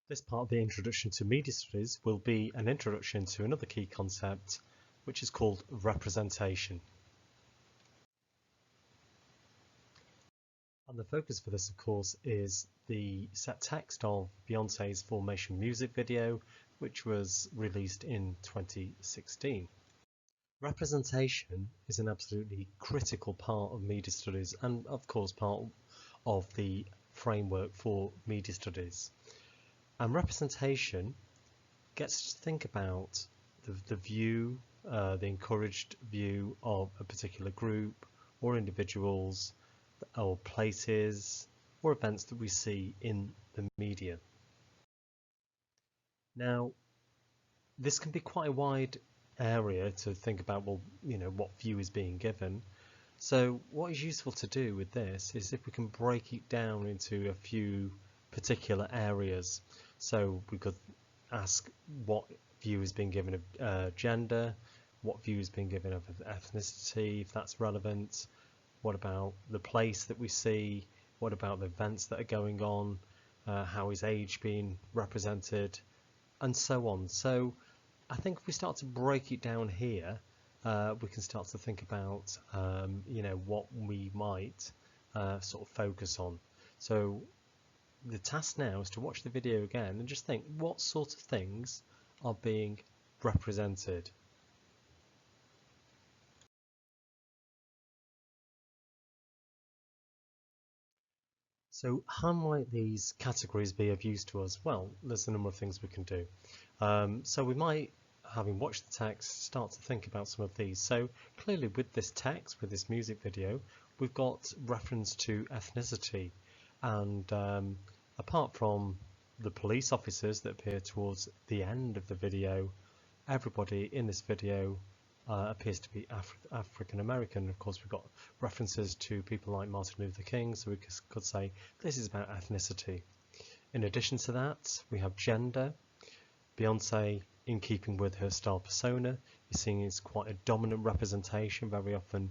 This part of the introduction to media studies will be an introduction to another key concept, which is called representation. And the focus for this, of course, is the set text of Beyonce's Formation music video, which was released in 2016. Representation is an absolutely critical part of media studies and, of course, part of the framework for media studies. And representation gets us to think about the view, the encouraged view of a particular group or individuals or places or events that we see in the media. Now, this can be quite a wide area to think about, well, what view is being given. So what is useful to do with this is if we can break it down into a few particular areas. So we could ask what view is being given of gender, what view is being given of ethnicity, if that's relevant, what about the place that we see, what about the events that are going on, how is age being represented, and so on. So I think if we start to break it down here, we can start to think about what we might sort of focus on. So the task now is to watch the video again and just think what sort of things are being represented. So how might these categories be of use to us? Well, there's a number of things we can do. So we might, having watched the text, start to think about some of these. So clearly with this text, with this music video, we've got reference to ethnicity, and apart from the police officers that appear towards the end of the video, everybody in this video appears to be African American. Of course, we've got references to people like Martin Luther King, so we could say this is about ethnicity. In addition to that, we have gender. Beyonce, in keeping with her star persona, you're seeing is quite a dominant representation, very often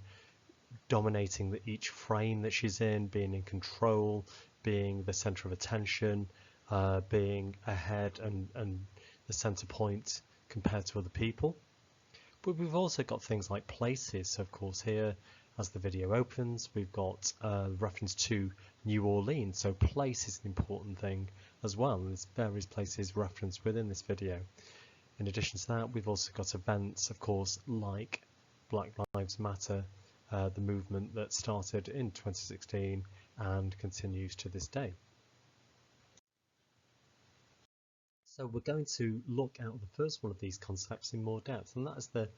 dominating each frame that she's in, being in control, being the center of attention, being ahead and the center point compared to other people. But we've also got things like places. So of course here, as the video opens, we've got reference to New Orleans. So place is an important thing as well, and there's various places referenced within this video. In addition to that, we've also got events, of course, like Black Lives Matter, the movement that started in 2016 and continues to this day. So we're going to look at the first one of these concepts in more depth, and that is the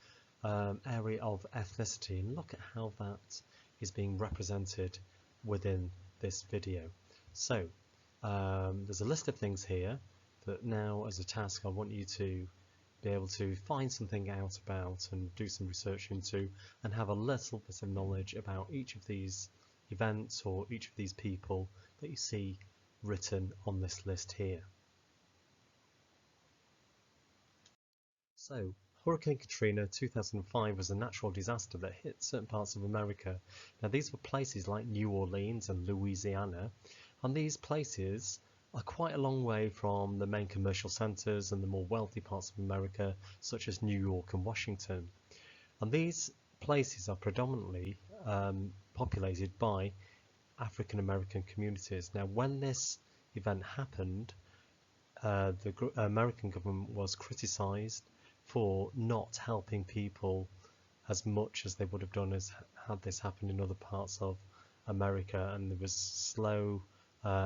area of ethnicity, and look at how that is being represented within this video. So there's a list of things here that now, as a task, I want you to be able to find something out about and do some research into and have a little bit of knowledge about each of these events or each of these people that you see written on this list here. So, Hurricane Katrina 2005 was a natural disaster that hit certain parts of America. Now these were places like New Orleans and Louisiana, and these places are quite a long way from the main commercial centers and the more wealthy parts of America, such as New York and Washington. And these places are predominantly populated by African American communities. Now when this event happened, the American government was criticized for not helping people as much as they would have done as had this happened in other parts of America, and there was slow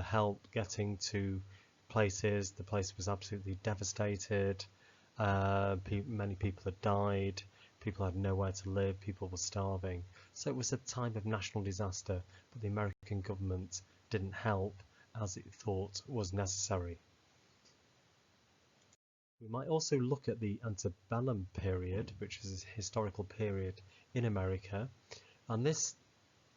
help getting to places. The place was absolutely devastated. Many people had died. People had nowhere to live. People were starving. So it was a time of national disaster, but the American government didn't help as it thought was necessary. We might also look at the antebellum period, which is a historical period in America, and this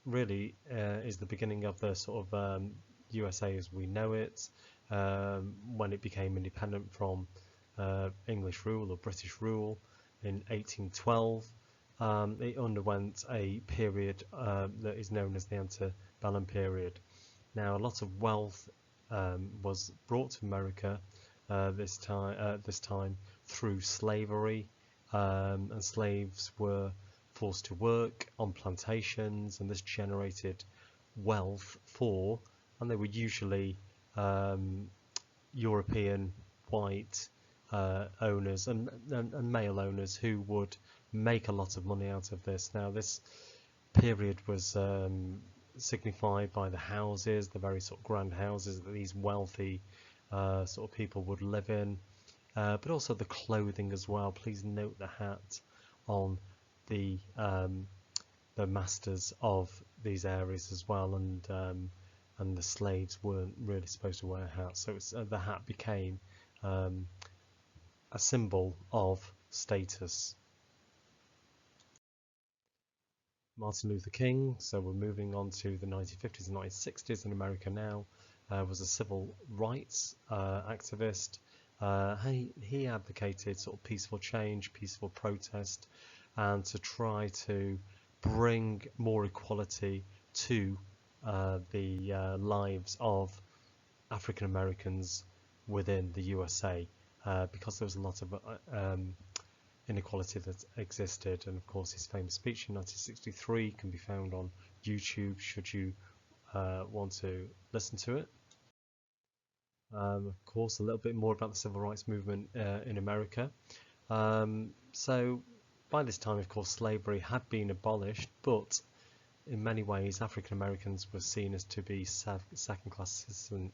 really is the beginning of the sort of USA as we know it, when it became independent from English rule or British rule in 1812. It underwent a period that is known as the antebellum period. Now a lot of wealth was brought to America, this time through slavery, and slaves were forced to work on plantations, and this generated wealth for, and they were usually European white owners and male owners who would make a lot of money out of this. Now this period was signified by the houses, the very sort of grand houses that these wealthy sort of people would live in, but also the clothing as well. Please note the hat on the masters of these areas as well, and the slaves weren't really supposed to wear hats, so the hat became a symbol of status. Martin Luther King, so we're moving on to the 1950s and 1960s in America now, was a civil rights activist. He advocated sort of peaceful change, peaceful protest, and to try to bring more equality to the lives of African Americans within the USA, because there was a lot of inequality that existed. And of course his famous speech in 1963 can be found on YouTube should you want to listen to it. Of course, a little bit more about the civil rights movement in America. So by this time, of course, slavery had been abolished, but in many ways African Americans were seen as to be second-class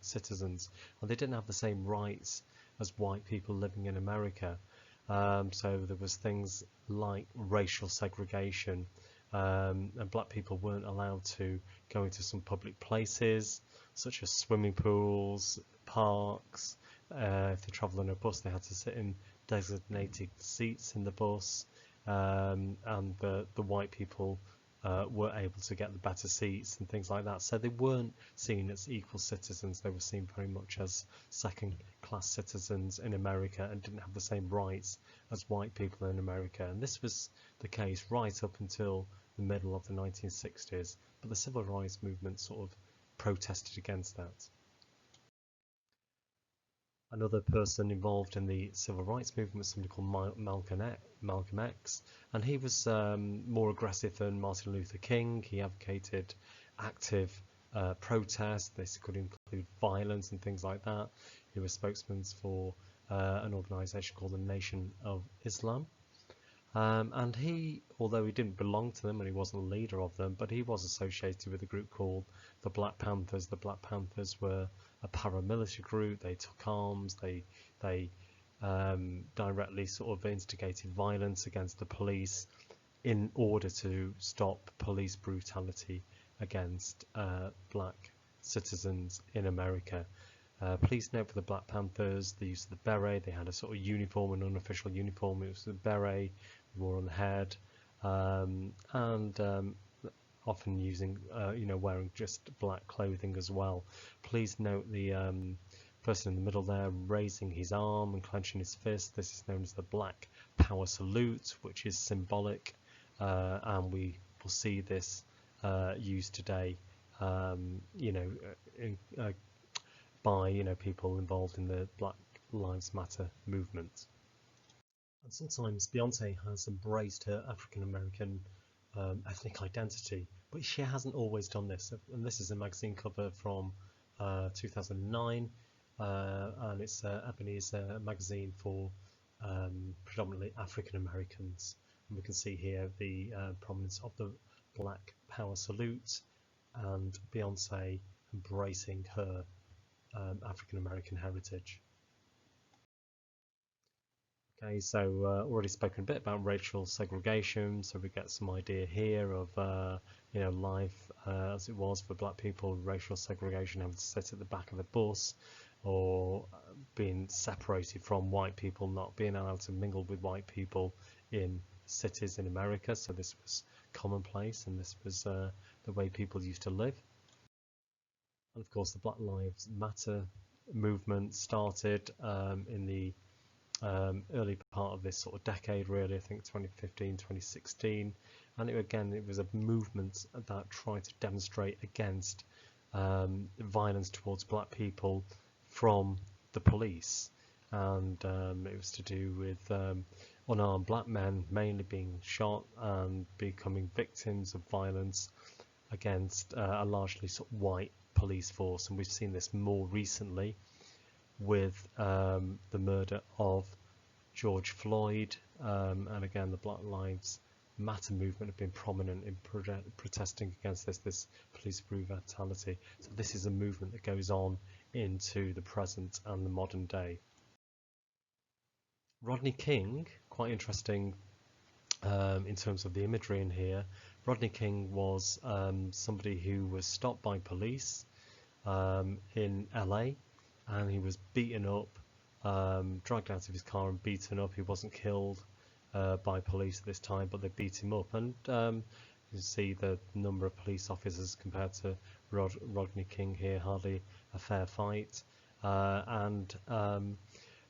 citizens, and they didn't have the same rights as white people living in America. So there was things like racial segregation, and black people weren't allowed to go into some public places such as swimming pools, parks. If they travelled on a bus, they had to sit in designated seats in the bus, and the white people were able to get the better seats and things like that. So they weren't seen as equal citizens, they were seen very much as second-class citizens in America and didn't have the same rights as white people in America. And this was the case right up until the middle of the 1960s, but the civil rights movement sort of protested against that. Another person involved in the civil rights movement was somebody called Malcolm X, and he was more aggressive than Martin Luther King. He advocated active protest. This could include violence and things like that. He was spokesman for an organisation called the Nation of Islam. And he, although he didn't belong to them and he wasn't a leader of them, but he was associated with a group called the Black Panthers. The Black Panthers were a paramilitary group. They took arms. They directly sort of instigated violence against the police in order to stop police brutality against black citizens in America. Please note for the Black Panthers, the use of the beret. They had a sort of uniform, an unofficial uniform. It was the beret wore on the head, and often using, wearing just black clothing as well. Please note the person in the middle there raising his arm and clenching his fist. This is known as the Black Power Salute, which is symbolic, and we will see this used today, by people involved in the Black Lives Matter movement. And sometimes Beyonce has embraced her African American ethnic identity, but she hasn't always done this. And this is a magazine cover from 2009, and it's Ebony's magazine for predominantly African Americans. And we can see here the prominence of the Black Power Salute and Beyonce embracing her African American heritage. Okay, so already spoken a bit about racial segregation, so we get some idea here of life as it was for black people, racial segregation, having to sit at the back of the bus, or being separated from white people, not being allowed to mingle with white people in cities in America. So this was commonplace, and this was the way people used to live. And of course the Black Lives Matter movement started in the early part of this sort of decade, really, I think 2015, 2016, and it was a movement that tried to demonstrate against violence towards black people from the police. and it was to do with unarmed black men mainly being shot and becoming victims of violence against a largely sort of white police force. And we've seen this more recently with the murder of George Floyd, and again the Black Lives Matter movement have been prominent in protesting against this police brutality. So this is a movement that goes on into the present and the modern day. Rodney King, quite interesting in terms of the imagery in here. Rodney King was somebody who was stopped by police in LA, and he was beaten up, dragged out of his car and beaten up. He wasn't killed by police at this time, but they beat him up. And you see the number of police officers compared to Rodney King here, hardly a fair fight.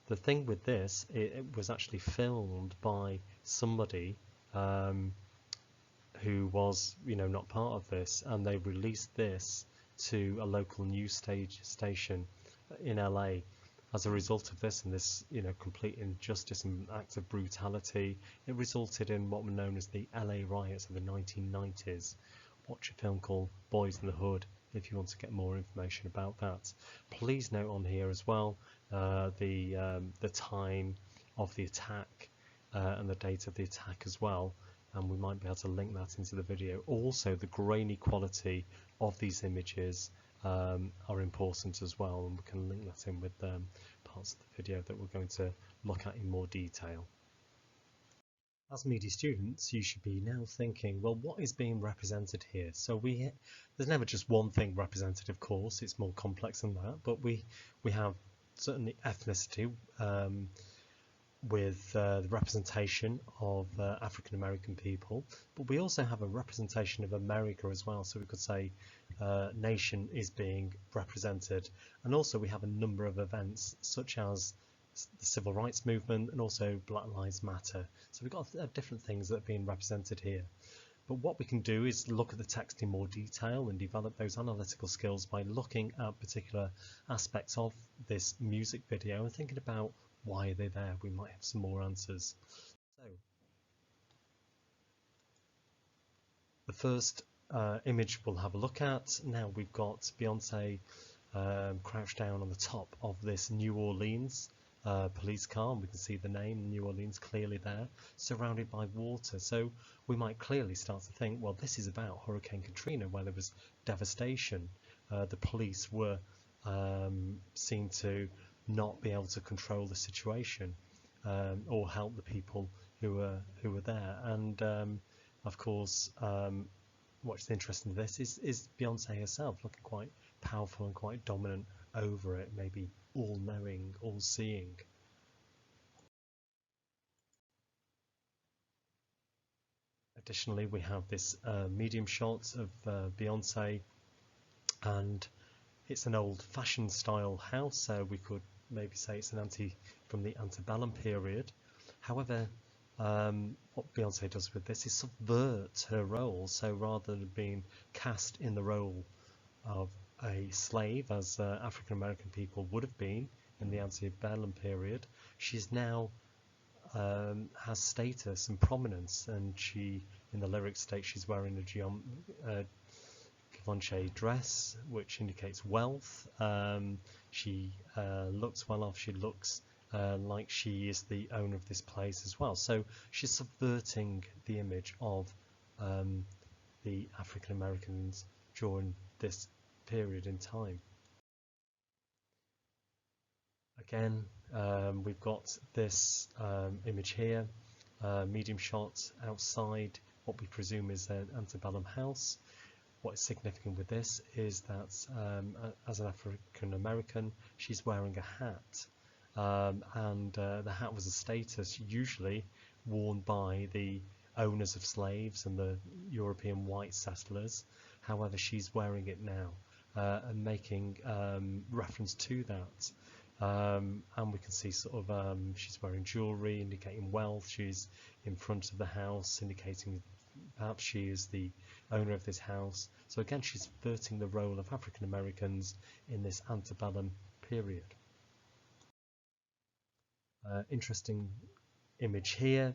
The thing with this, it was actually filmed by somebody who was, not part of this, and they released this to a local news station in LA. As a result of this and this, complete injustice and act of brutality, it resulted in what were known as the LA riots of the 1990s. Watch a film called Boys in the Hood if you want to get more information about that. Please note on here as well the time of the attack and the date of the attack as well, and we might be able to link that into the video. Also, the grainy quality of these images are important as well, and we can link that in with parts of the video that we're going to look at in more detail. As media students, you should be now thinking, well, what is being represented here? So there's never just one thing represented, of course, it's more complex than that, but we have certainly ethnicity with the representation of African American people, but we also have a representation of America as well. So we could say nation is being represented, and also we have a number of events such as the Civil Rights Movement and also Black Lives Matter. So we've got different things that are being represented here. But what we can do is look at the text in more detail and develop those analytical skills by looking at particular aspects of this music video and thinking about why are they there. We might have some more answers. So the first image we'll have a look at. Now we've got Beyonce crouched down on the top of this New Orleans police car, and we can see the name New Orleans clearly there, surrounded by water. So we might clearly start to think, well, this is about Hurricane Katrina, where there was devastation. The police were seen to not be able to control the situation or help the people who were there. And of course, what's interesting to this is Beyonce herself looking quite powerful and quite dominant over it, maybe all-knowing, all-seeing. Additionally, we have this medium shot of Beyonce, and it's an old-fashioned style house, so we could maybe say it's from the antebellum period. However, what Beyonce does with this is subvert her role. So rather than being cast in the role of a slave, as African American people would have been in the antebellum period, she's now has status and prominence, and she, in the lyrics, states she's wearing a Givenchy dress, which indicates wealth. She looks well off. She looks like she is the owner of this place as well. So she's subverting the image of the African Americans during this period in time. Again, we've got this image here, medium shot outside what we presume is an antebellum house. What is significant with this is that as an African American, she's wearing a hat, and the hat was a status usually worn by the owners of slaves and the European white settlers. However, she's wearing it now and making reference to that. And we can see sort of she's wearing jewellery indicating wealth. She's in front of the house indicating perhaps she is the owner of this house. So again, she's subverting the role of African Americans in this antebellum period. Interesting image here,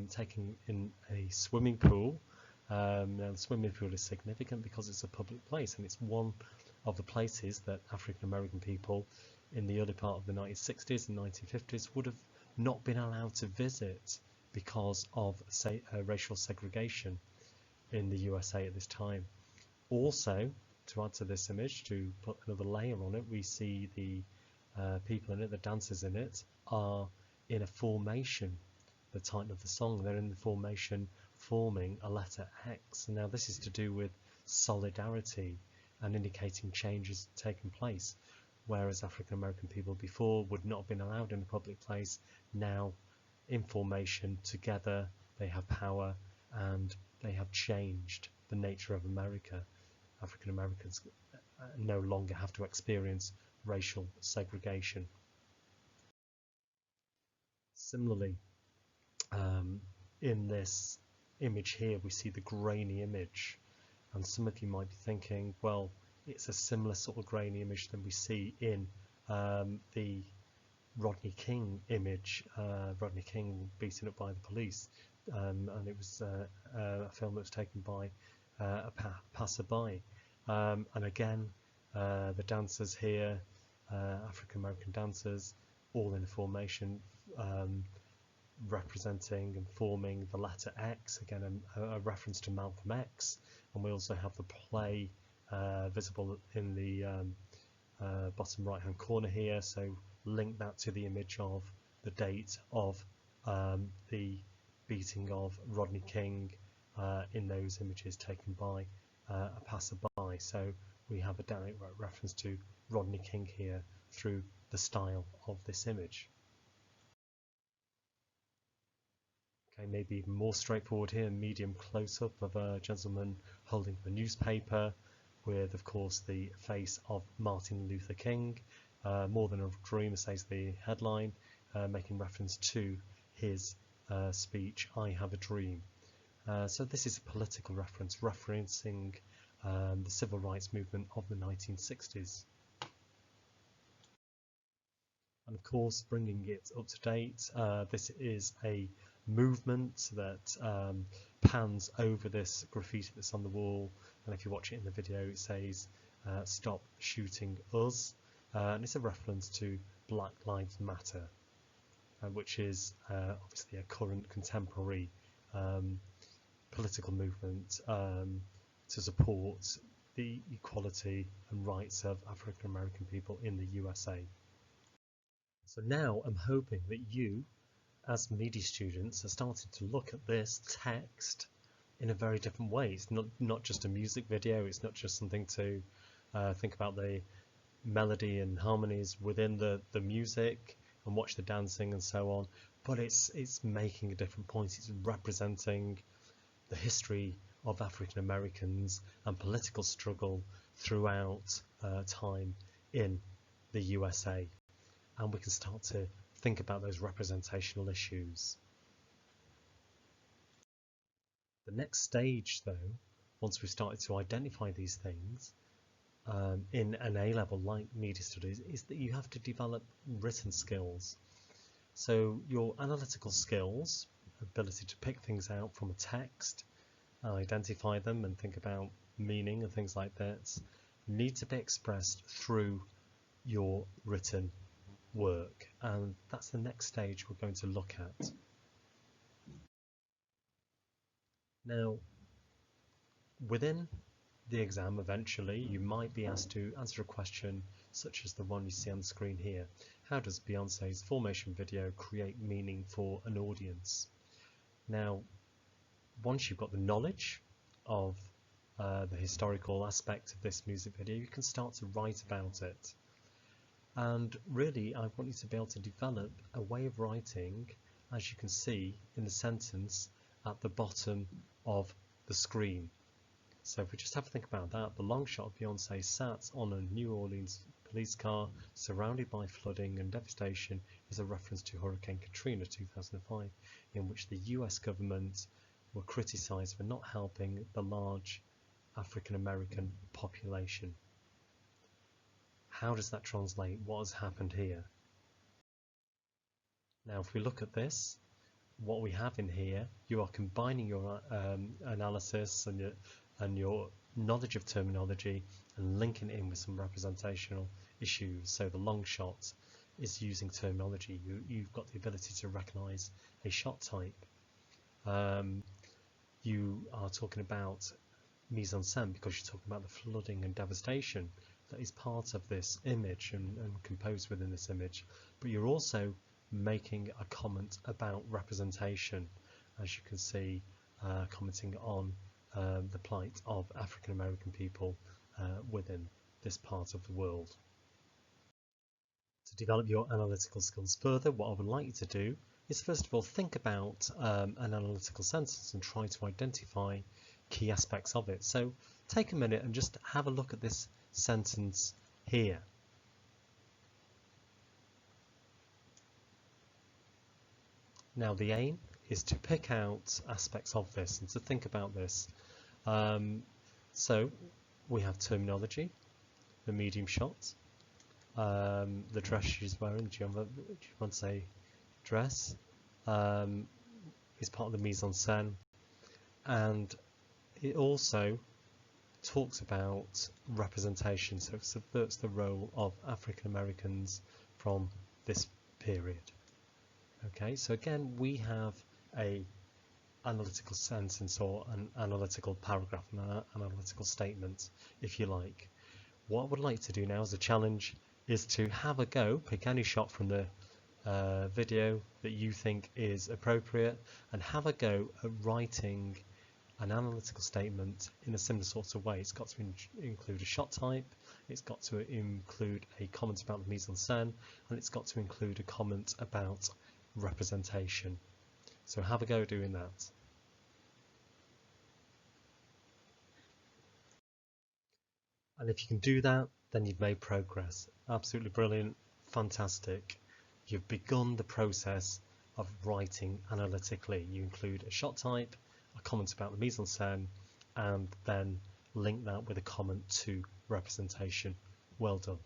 taken in a swimming pool. Now the swimming pool is significant because it's a public place, and it's one of the places that African American people in the early part of the 1960s and 1950s would have not been allowed to visit because of, say, racial segregation in the USA at this time. Also, to add to this image, to put another layer on it, we see the people in it, the dancers in it, are in a formation. The title of the song, they're in the formation forming a letter X. And now this is to do with solidarity and indicating changes taking place. Whereas African American people before would not have been allowed in a public place, now in formation together they have power and they have changed the nature of America. African Americans no longer have to experience racial segregation. Similarly, in this image here we see the grainy image, and some of you might be thinking, well, it's a similar sort of grainy image than we see in the Rodney King image, Rodney King beaten up by the police, and it was a film that was taken by a passerby. And again, the dancers here, African American dancers, all in a formation, representing and forming the letter X, again a reference to Malcolm X, and we also have the play visible in the bottom right hand corner here, so link that to the image of the date of the beating of Rodney King in those images taken by a passerby. So we have a direct reference to Rodney King here through the style of this image. Okay, maybe even more straightforward here, medium close-up of a gentleman holding the newspaper with, of course, the face of Martin Luther King. More Than a Dream, says the headline, making reference to his speech, I Have a Dream. So this is a political reference, referencing the civil rights movement of the 1960s. And of course, bringing it up to date, this is a movement that pans over this graffiti that's on the wall, and if you watch it in the video it says stop shooting us, and it's a reference to Black Lives Matter, which is obviously a current contemporary political movement to support the equality and rights of African American people in the USA. So now I'm hoping that you, as media students, are starting to look at this text in a very different way. It's not just a music video, it's not just something to think about the melody and harmonies within the music and watch the dancing and so on, but it's making a different point. It's representing the history of African Americans and political struggle throughout time in the USA. And we can start to think about those representational issues. The next stage, though, once we've started to identify these things in an A-level like media studies, is that you have to develop written skills. So your analytical skills, ability to pick things out from a text, identify them and think about meaning and things like that, need to be expressed through your written work, and that's the next stage we're going to look at. Now, within the exam, eventually you might be asked to answer a question such as the one you see on the screen here. How does Beyonce's Formation video create meaning for an audience? Now, once you've got the knowledge of the historical aspect of this music video, you can start to write about it. And really, I want you to be able to develop a way of writing, as you can see in the sentence at the bottom of the screen. So if we just have a think about that, the long shot of Beyonce sat on a New Orleans police car surrounded by flooding and devastation is a reference to Hurricane Katrina 2005, in which the US government were criticised for not helping the large African American population. How does that translate? What has happened here? Now, if we look at this, what we have in here, you are combining your analysis and your knowledge of terminology and linking it in with some representational issues. So the long shot is using terminology. You've got the ability to recognize a shot type. You are talking about mise-en-scène because you're talking about the flooding and devastation that is part of this image and composed within this image. But you're also making a comment about representation, as you can see, commenting on the plight of African American people within this part of the world. To develop your analytical skills further, what I would like you to do is first of all think about an analytical sentence and try to identify key aspects of it. So take a minute and just have a look at this sentence here. Now the aim is to pick out aspects of this and to think about this. So we have terminology, the medium shot, the dress she's wearing, do you want to say dress, is part of the mise-en-scène, and it also talks about representation, so it subverts the role of African Americans from this period. Okay, so again we have a analytical sentence or an analytical paragraph, an analytical statement, if you like. What I would like to do now as a challenge is to have a go, pick any shot from the video that you think is appropriate and have a go at writing an analytical statement in a similar sort of way. It's got to include a shot type, it's got to include a comment about the mise-en-scène, and it's got to include a comment about representation. So have a go doing that. And if you can do that, then you've made progress. Absolutely brilliant, fantastic. You've begun the process of writing analytically. You include a shot type, a comment about the mise-en-scène, and then link that with a comment to representation. Well done.